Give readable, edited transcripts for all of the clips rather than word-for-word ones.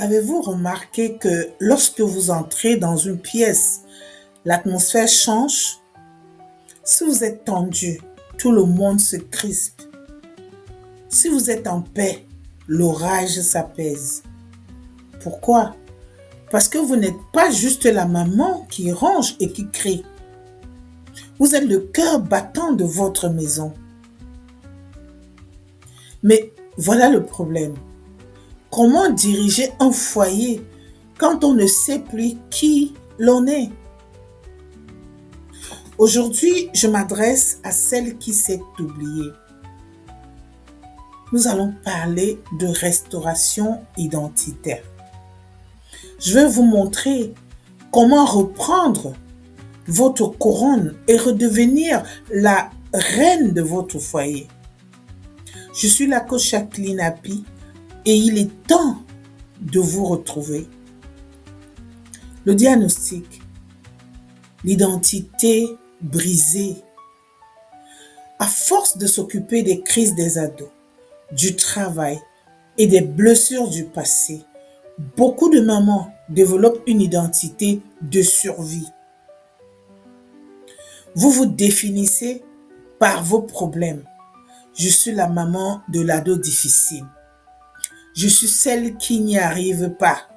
Avez-vous remarqué que lorsque vous entrez dans une pièce, l'atmosphère change? Si vous êtes tendu, tout le monde se crispe. Si vous êtes en paix, l'orage s'apaise. Pourquoi? Parce que vous n'êtes pas juste la maman qui ronge et qui crie. Vous êtes le cœur battant de votre maison. Mais voilà le problème. Comment diriger un foyer quand on ne sait plus qui l'on est? Aujourd'hui, je m'adresse à celle qui s'est oubliée. Nous allons parler de restauration identitaire. Je vais vous montrer comment reprendre votre couronne et redevenir la reine de votre foyer. Je suis la coach Jacqueline Api et il est temps de vous retrouver. Le diagnostic, l'identité brisée. À force de s'occuper des crises des ados, du travail et des blessures du passé, beaucoup de mamans développent une identité de survie. Vous vous définissez par vos problèmes. Je suis la maman de l'ado difficile. Je suis celle qui n'y arrive pas.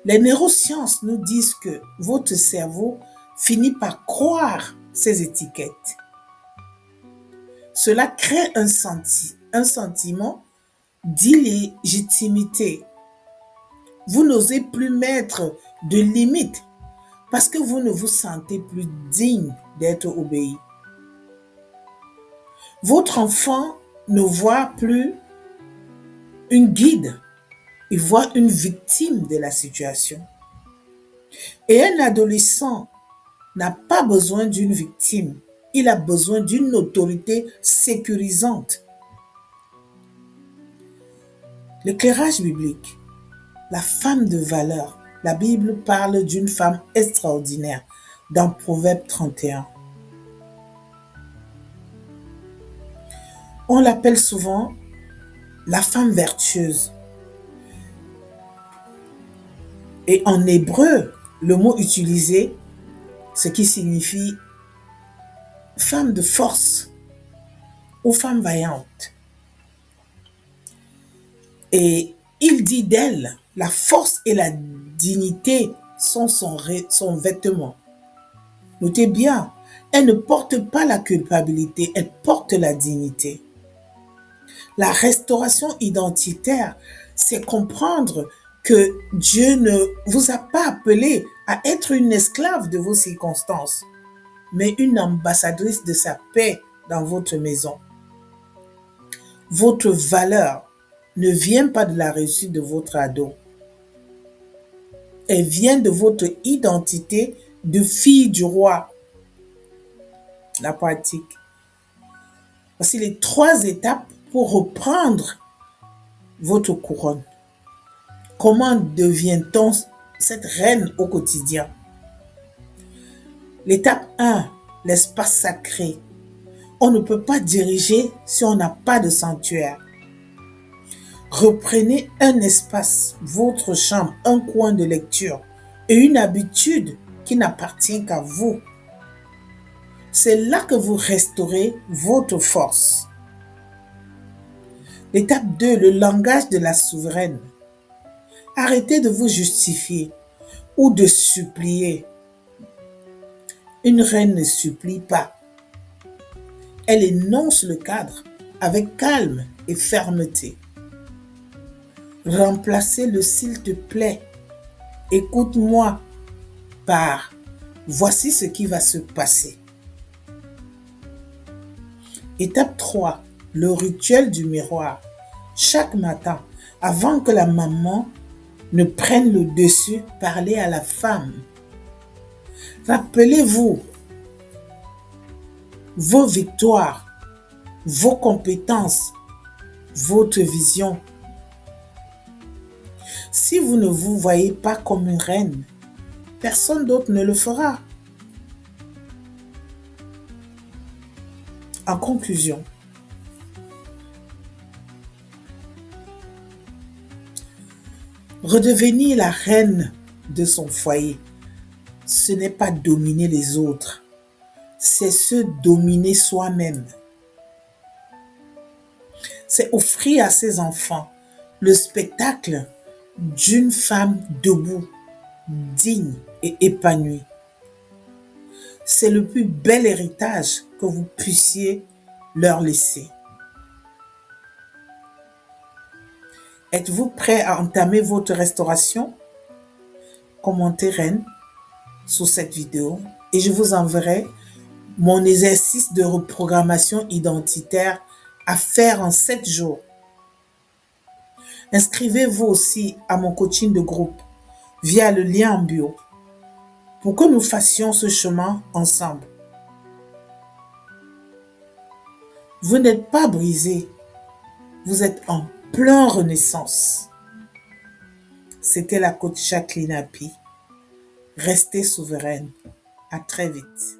Les neurosciences nous disent que votre cerveau finit par croire ces étiquettes. Cela crée un sentiment d'illégitimité. Vous n'osez plus mettre de limites parce que vous ne vous sentez plus digne d'être obéi. Votre enfant ne voit plus une guide, il voit une victime de la situation. Et un adolescent n'a pas besoin d'une victime, il a besoin d'une autorité sécurisante. L'éclairage biblique, la femme de valeur. La Bible parle d'une femme extraordinaire dans Proverbe 31. On l'appelle souvent la femme vertueuse. Et en hébreu, le mot utilisé, ce qui signifie femme de force ou femme vaillante. Et il dit d'elle, la force et la dignité sont son vêtement. Notez bien, elle ne porte pas la culpabilité, elle porte la dignité. La restauration identitaire, c'est comprendre que Dieu ne vous a pas appelé à être une esclave de vos circonstances, mais une ambassadrice de sa paix dans votre maison. Votre valeur ne vient pas de la réussite de votre ado. Elle vient de votre identité de fille du roi. La pratique. Voici les 3 étapes pour reprendre votre couronne. Comment devient-on cette reine au quotidien? L'étape 1, l'espace sacré. On ne peut pas diriger si on n'a pas de sanctuaire. Reprenez un espace, votre chambre, un coin de lecture et une habitude qui n'appartient qu'à vous. C'est là que vous restaurez votre force. L'étape 2, le langage de la souveraine. Arrêtez de vous justifier ou de supplier. Une reine ne supplie pas. Elle énonce le cadre avec calme et fermeté. Remplacez le s'il te plaît, écoute-moi par voici ce qui va se passer. Étape 3, le rituel du miroir. Chaque matin, avant que la maman ne prenne le dessus, parlez à la femme. Rappelez-vous vos victoires, vos compétences, votre vision. Si vous ne vous voyez pas comme une reine, personne d'autre ne le fera. En conclusion, Redevenir la reine de son foyer, ce n'est pas dominer les autres, c'est se dominer soi-même. C'est offrir à ses enfants le spectacle d'une femme debout, digne et épanouie. C'est le plus bel héritage que vous puissiez leur laisser. Êtes-vous prêt à entamer votre restauration? Commentez Reine sous cette vidéo et je vous enverrai mon exercice de reprogrammation identitaire à faire en 7 jours. Inscrivez-vous aussi à mon coaching de groupe via le lien en bio pour que nous fassions ce chemin ensemble. Vous n'êtes pas brisé, vous êtes en pleine renaissance. C'était la coach Jacqueline Api. Restez souveraine. À très vite.